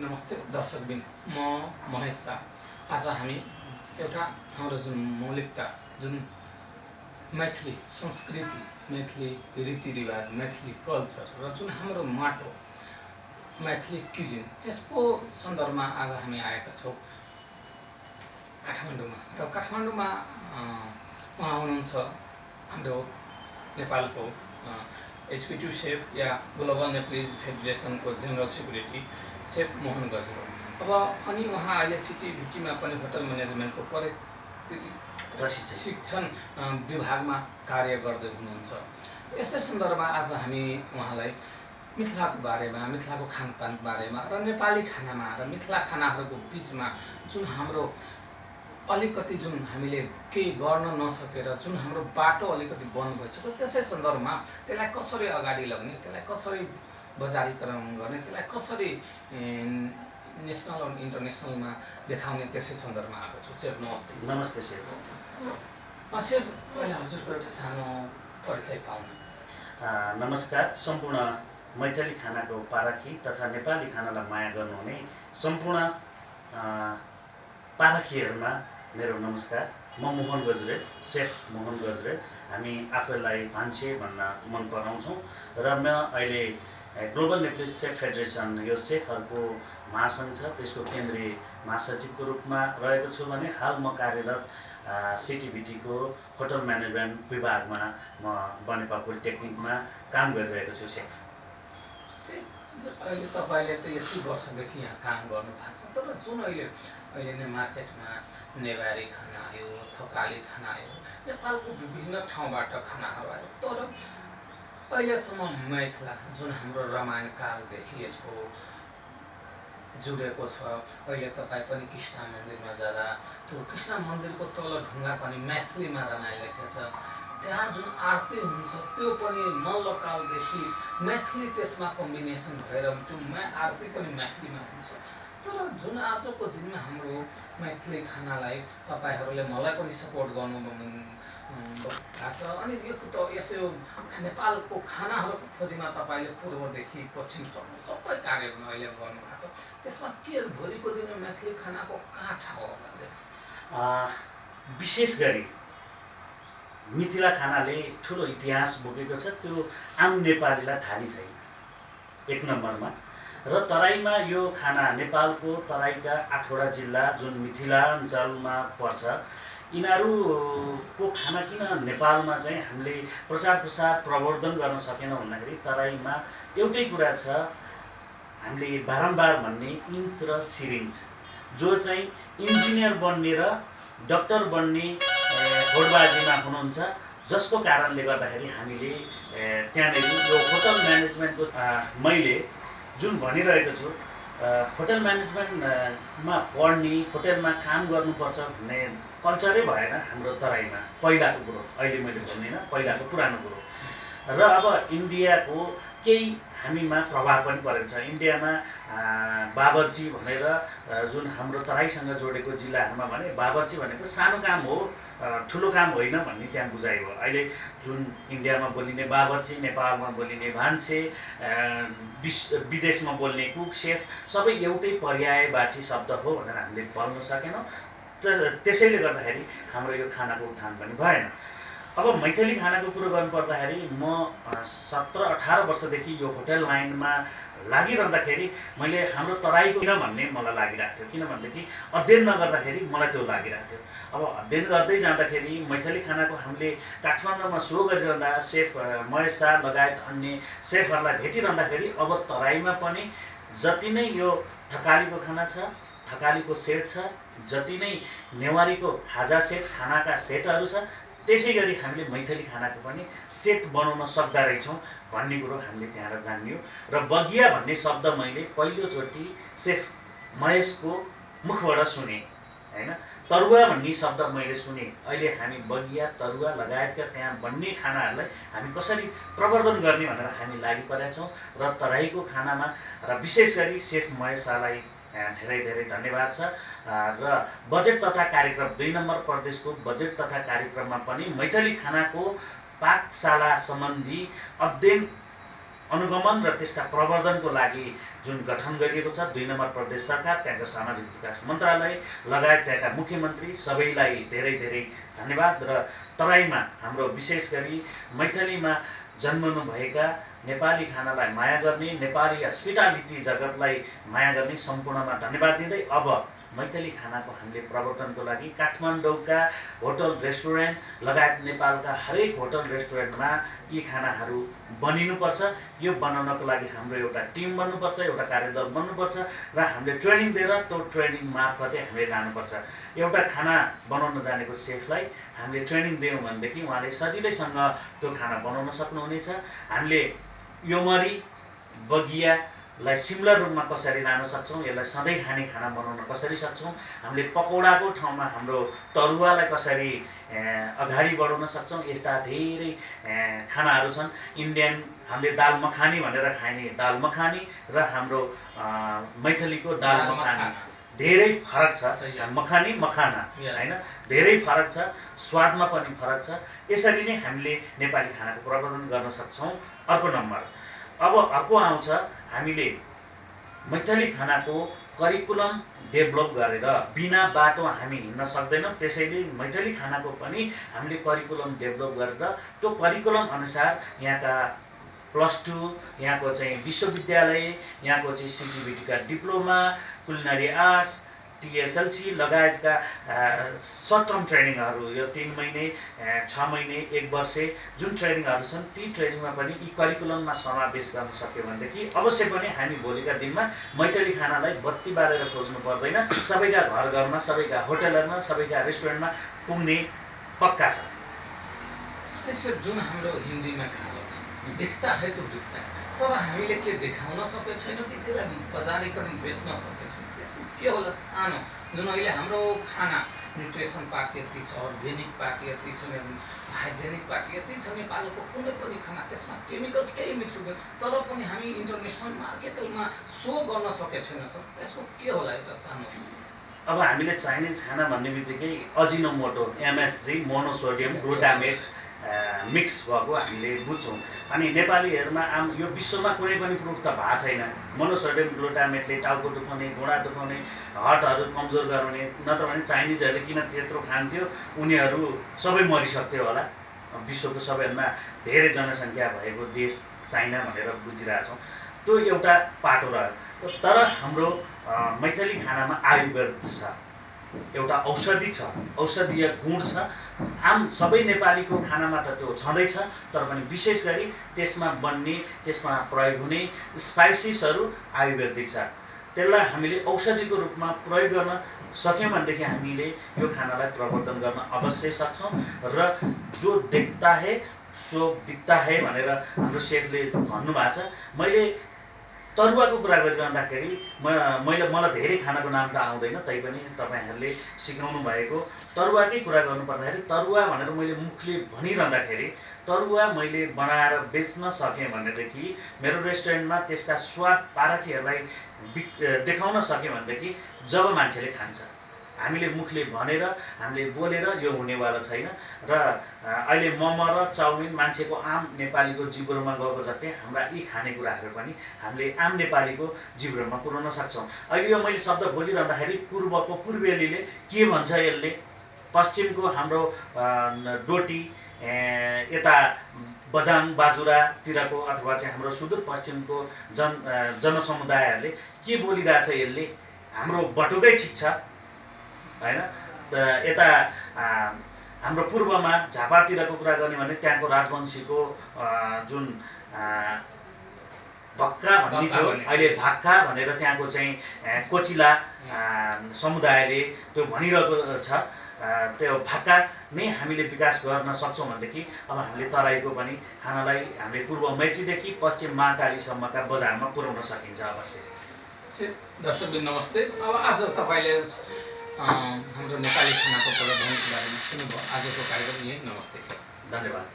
नमस्ते दर्शकबिन, म महेश शाह। आज हामी एउटा हाम्रो जुन मौलिकता, जुन मैथिली संस्कृति, मैथिली रीतिरिवाज, मैथिली कल्चर र जुन हाम्रो माटो मैथिली क्युजिन, त्यसको सन्दर्भमा आज हामी आएका छौँ काठमाडौँमा। र काठमाडौँमा उहाँ हुनुहुन्छ हाम्रो नेपालको एक्जिक्युटिभ सेफ या ग्लोबल नेपालेज फेडरेसनको general security chef Mohan Gajaro. अब अनि उहाँ अहिले सिटिभिटीमा पनि होटल म्यानेजमेन्टको प्रशिक्षण विभागमा कार्य गर्दै हुनुहुन्छ। यसै सन्दर्भमा आज हामी उहाँलाई मिथिलाको बारेमा, मिथिलाको खानपान बारेमा र नेपाली खानामा र मिथिला खानाहरूको बिचमा जुन हाम्रो अलिकति जुन हामीले केही गर्न नसकेर जुन हाम्रो बाटो अलिकति बन्द भइसक्यो, त्यसै सन्दर्भमा त्यसलाई कसरी अगाडि लग्ने, त्यसलाई कसरी बजारीकरण गर्ने, त्यसलाई कसरी नेसनल र इन्टरनेसनलमा देखाउने, त्यसै सन्दर्भमा आएको छु। सेफ नमस्ते। नमस्ते सेफ। सेफ, पहिला हजुरको एउटा सानो परिचय पाउनु। नमस्कार। सम्पूर्ण मैथिली खानाको पारखी तथा नेपाली खानालाई माया गर्नुहुने सम्पूर्ण पारखीहरूमा मेरो नमस्कार। म मोहन गजरे, सेफ मोहन गजरे। हामी आफैलाई मान्छे भन्न मन पराउँछौँ र म अहिले ग्लोबल नेपालेज चेफ फेडरेसन, यो सेफहरूको महासङ्घ छ, त्यसको केन्द्रीय महासचिवको रूपमा रहेको छु भने हाल म कार्यरत सिटिभिटीको होटल म्यानेजमेन्ट विभागमा म बनेपा पोलिटेक्निकमा काम गरिरहेको छु। सेफ, अहिले तपाईँले त यति वर्षदेखि यहाँ काम गर्नुभएको छ, तर जुन अहिले नै मार्केटमा नेवारी खाना आयो, थकाली खाना आयो, नेपालको विभिन्न ठाउँबाट खानाहरू आयो, तर अहिलेसम्म मैथिला जुन हाम्रो रामायण कालदेखि यसको जुडेको छ। अहिले तपाईँ पनि कृष्ण मन्दिरमा जाँदा त्यो कृष्ण मन्दिरको तल ढुङ्गा पनि मैथिलीमा रामायण लेखेको छ। त्यहाँ जुन आरती हुन्छ त्यो पनि मल्लकालदेखि मैथिली त्यसमा कम्बिनेसन भएर त्यो आरती पनि मैथिलीमा हुन्छ। तर जुन आजको दिनमा हाम्रो मैथिली खानालाई तपाईँहरूले मलाई पनि सपोर्ट गर्नु भएको छ। अनि यो त यसो नेपालको खानाहरूको खोजीमा तपाईँले पूर्वदेखि पश्चिमसम्म सबै कार्यहरू अहिले गर्नुभएको छ। त्यसमा के भोलिको दिनमा मैथिली खानाको कहाँ ठाउँ होला चाहिँ? विशेष गरी मिथिला खानाले ठुलो इतिहास बोकेको छ, त्यो आम नेपालीलाई थाहा नै छैन। एक नम्बरमा र तराईमा यो खाना, नेपालको तराईका 8वटा जिल्ला जुन मिथिलाञ्चलमा पर्छ, यिनीहरूको खाना किन नेपालमा चाहिँ हामीले प्रचार प्रसार प्रवर्धन गर्न सकेनौँ भन्दाखेरि तराईमा एउटै कुरा छ, हामीले बारम्बार भन्ने इन्च र सिरिन्ज, जो चाहिँ इन्जिनियर बन्ने र डक्टर बन्ने होडबाजीमा हुनुहुन्छ, जसको कारणले गर्दाखेरि हामीले त्यहाँनिर यो होटल म्यानेजमेन्टको मैले जुन भनिरहेको छु, होटल म्यानेजमेन्टमा पढ्ने, होटलमा काम गर्नुपर्छ भन्ने कल्चरै भएन हाम्रो तराईमा। पहिलाको कुरो, अहिले मैले भन्दिनँ, पहिलाको पुरानो कुरो। र अब इन्डियाको केही हामीमा प्रभाव पनि परेको छ। इन्डियामा बाबरची भनेर जुन हाम्रो तराईसँग जोडेको जिल्लाहरूमा भने बाबरची भनेको सानो काम हो, ठुलो काम होइन भन्ने त्यहाँ बुझाइ हो। अहिले जुन इन्डियामा बोलिने बाबरची, नेपालमा बोलिने भान्से, विदेशमा बोल्ने कुक, सेफ सबै एउटै पर्यायवाची शब्द हो भनेर हामीले बोल्न सकेनौँ। त्यसैले गर्दाखेरि हाम्रो यो खानाको उत्थान पनि भएन। अब मैथिली खानाको कुरो गर्नुपर्दाखेरि म 17-18 वर्षदेखि यो होटल लाइनमा लागिरहँदाखेरि मैले हाम्रो तराईको किन भन्ने मलाई लागिरहेको थियो, किनभनेदेखि अध्ययन नगर्दाखेरि मलाई त्यो लागिरहेको थियो। अब अध्ययन गर्दै जाँदाखेरि मैथिली खानाको हामीले काठमाडौँमा सो गरिरहँदा सेफ महेश शाह लगायत अन्य सेफहरूलाई भेटिरहँदाखेरि अब तराईमा पनि जति नै यो थकालीको खाना छ, थकालीको सेट छ, जति नै नेवारीको खाजा सेट, खानाका सेटहरू छ, त्यसै गरी हामीले मैथिली खानाको पनि सेट बनाउन सक्दा रहेछौँ भन्ने कुरो हामीले त्यहाँ जानियो। र बगिया भन्ने शब्द मैले पहिलोचोटि सेफ महेशको मुखबाट सुने, होइन। तरुवा भन्ने शब्द मैले सुने। अहिले हामी बगिया, तरुवा लगायतका त्यहाँ बन्ने खानाहरूलाई हामी कसरी प्रवर्धन गर्ने भनेर हामी लागि परेका छौँ। र तराईको खानामा र विशेष गरी सेफ महेश शाहलाई धेरै धेरै धन्यवाद छ। र बजेट तथा कार्यक्रम 2 नम्बर प्रदेशको बजेट तथा कार्यक्रममा पनि मैथिली खानाको पाकशाला सम्बन्धी अनुगमन र त्यसका प्रवर्धनको लागि जुन गठन गरिएको छ 2 नम्बर प्रदेश सरकार, त्यहाँको सामाजिक विकास मन्त्रालय लगायत त्यहाँका मुख्यमन्त्री सबैलाई धेरै धेरै धन्यवाद। र तराईमा हाम्रो विशेष गरी मैथलीमा जन्मनुभएका नेपाली खानालाई माया गर्ने, नेपाली हस्पिटालिटी जगतलाई माया गर्ने सम्पूर्णमा धन्यवाद दिँदै अब मैथली खानाको हामीले प्रवर्तनको लागि काठमाडौँका होटल रेस्टुरेन्ट लगायत नेपालका हरेक होटल रेस्टुरेन्टमा यी खानाहरू बनिनुपर्छ। यो बनाउनको लागि हाम्रो एउटा टिम बन्नुपर्छ, एउटा कार्यदल बन्नुपर्छ र हामीले ट्रेनिङ दिएर त्यो ट्रेनिङ मार्फतै हामीले लानुपर्छ। एउटा खाना बनाउन जानेको सेफलाई हामीले ट्रेनिङ दियौँ भनेदेखि उहाँले सजिलैसँग त्यो खाना बनाउन सक्नुहुनेछ। हामीले यो मरी बगियालाई सिमिलर रूपमा कसरी लान सक्छौँ, यसलाई सधैँ खाने खाना बनाउन कसरी सक्छौँ, हामीले पकौडाको ठाउँमा हाम्रो तरुवालाई कसरी अगाडि बढाउन सक्छौँ, यस्ता धेरै खानाहरू छन्। इन्डियन हामीले दाल मखानी भनेर खाने दाल मखानी र हाम्रो मैथलीको दाल मखानी धेरै फरक छ। मखानी मखाना हैन, धेरै फरक छ, स्वादमा पनि फरक छ। यसरी नै हामीले नेपाली खानाको प्रवर्धन गर्न सक्छौँ। अर्को नम्बर, अब अर्को आउँछ हामीले मैथली खानाको करिकुलम डेभलप गरेर बिना बाटो हामी हिँड्न सक्दैनौँ। त्यसैले मैथली खानाको पनि हामीले करिकुलम डेभलप गरेर त्यो करिकुलम अनुसार यहाँका +2 यहाँको चाहिँ विश्वविद्यालय, यहाँको चाहिँ सिटिबिटीका डिप्लोमा, कुलिनरी आर्ट्स, TSLC लगायतका सर्ट टर्म ट्रेनिङहरू, यो 3 महिने 6 महिने 1 वर्ष जुन ट्रेनिङहरू छन् ती ट्रेनिङमा पनि यी करिकुलममा समावेश गर्न सक्यो भनेदेखि अवश्य पनि हामी भोलिका दिनमा मैथली खानालाई बत्ती बालेर खोज्नु पर्दैन, सबैका घर घरमा, सबैका होटलहरूमा, सबैका रेस्टुरेन्टमा पुग्ने पक्का छ। जुन हाम्रो हिन्दीमा कहावत छ, देख्ता है तो बिक्ता है, तर हामीले के देखाउन सकेको छैनौँ कि त्यसलाई बजारीकरण बेच्न सकेको छैनौँ। त्यसको के होला सानो जुन अहिले हाम्रो खाना न्युट्रिसन पार्ट यति छ, अर्ग्यानिक पार्ट यति छ, हाइजेनिक पार्ट यति छ, नेपालको कुनै पनि खाना त्यसमा केमिकल केही मिक्स हुँदैन, तर पनि हामी इन्टरनेसनल मार्केटमा सो गर्न सकेको छैनौँ। त्यसको के होला एउटा सानो? अब हामीले चाइनिज खाना भन्ने बित्तिकै Ajinomoto MSG monosodium glutamate mix भएको हामीले बुझ्छौँ। अनि नेपालीहरूमा यो विश्वमा कुनै पनि प्रुफ त भएको छैन मोनोसोडियम ग्लुटामेटले टाउको दुखाउने, घुँडा दुखाउने, हार्टहरू कमजोर गराउने। नत्र भने चाइनिजहरूले किन त्यत्रो खान्थ्यो, उनीहरू सबै मरिसक्थ्यो होला। विश्वको सबैभन्दा धेरै जनसङ्ख्या भएको देश चाइना भनेर बुझिरहेछौँ। त्यो एउटा पाटो रह्यो। तर हाम्रो मैथली खानामा आयुर्वेद छ, एउटा औषधि छ, औषधीय गुण छ। आम सबै नेपालीको खानामा त त्यो छँदैछ, तर पनि विशेष गरी त्यसमा बन्ने, त्यसमा प्रयोग हुने स्पाइसेसहरू आयुर्वेदिक छ। त्यसलाई हामीले औषधिको रूपमा प्रयोग गर्न सक्यौँ भनेदेखि हामीले यो खानालाई प्रवर्धन गर्न अवश्य सक्छौँ। र जो देख्ता है सो बिक्ता है भनेर हाम्रो सेफले भन्नुभएको छ। मैले तरुवाको कुरा गरिरहँदाखेरि मलाई धेरै खानाको नाम त आउँदैन, तैपनि तपाईँहरूले सिकाउनु भएको तरुवाकै कुरा गर्नुपर्दाखेरि तरुवा भनेर मैले मुखले भनिरहँदाखेरि तरुवा मैले बनाएर बेच्न सकेँ भनेदेखि मेरो रेस्टुरेन्टमा त्यसका स्वाद पारखीहरूलाई देखाउन सकेँ भनेदेखि जब मान्छेले खान्छ, हामीले मुखले भनेर हामीले बोलेर यो हुनेवाला छैन। र अहिले मोमो र चाउमिन मान्छेको आम नेपालीको जिब्रोमा गएको जस्तै हाम्रा यी खानेकुराहरू पनि हामीले आम नेपालीको जिब्रोमा पुर्याउन सक्छौँ। अहिले यो मैले शब्द बोलिरहँदाखेरि पूर्वको पूर्वेलीले के भन्छ, यसले पश्चिमको हाम्रो डोटी, यता बजाङ बाजुरातिरको अथवा चाहिँ हाम्रो सुदूरपश्चिमको जनसमुदायहरूले के बोलिरहेछ, यसले हाम्रो बटुकै ठिक छ हैन। यता हाम्रो पूर्वमा झापातिरको कुरा गर्ने भने त्यहाँको राजवंशीको जुन भक्का भन्ने थियो, अहिले भाक्का भनेर त्यहाँको चाहिँ कोचिला समुदायले त्यो भनिरहेको छ। त्यो भाक्का नै हामीले विकास गर्न सक्छौँ भनेदेखि अब हामीले तराईको पनि खानालाई हामीले पूर्व मेचीदेखि पश्चिम महाकालीसम्मका बजारमा पुर्याउन सकिन्छ अवश्य। दर्शकबिन नमस्ते। अब आज तपाईँले हाम्रो नेपाली खानाको प्रवर्धनको बारेमा सुन्नुभयो। आजको कार्यक्रम यही। नमस्ते, धन्यवाद।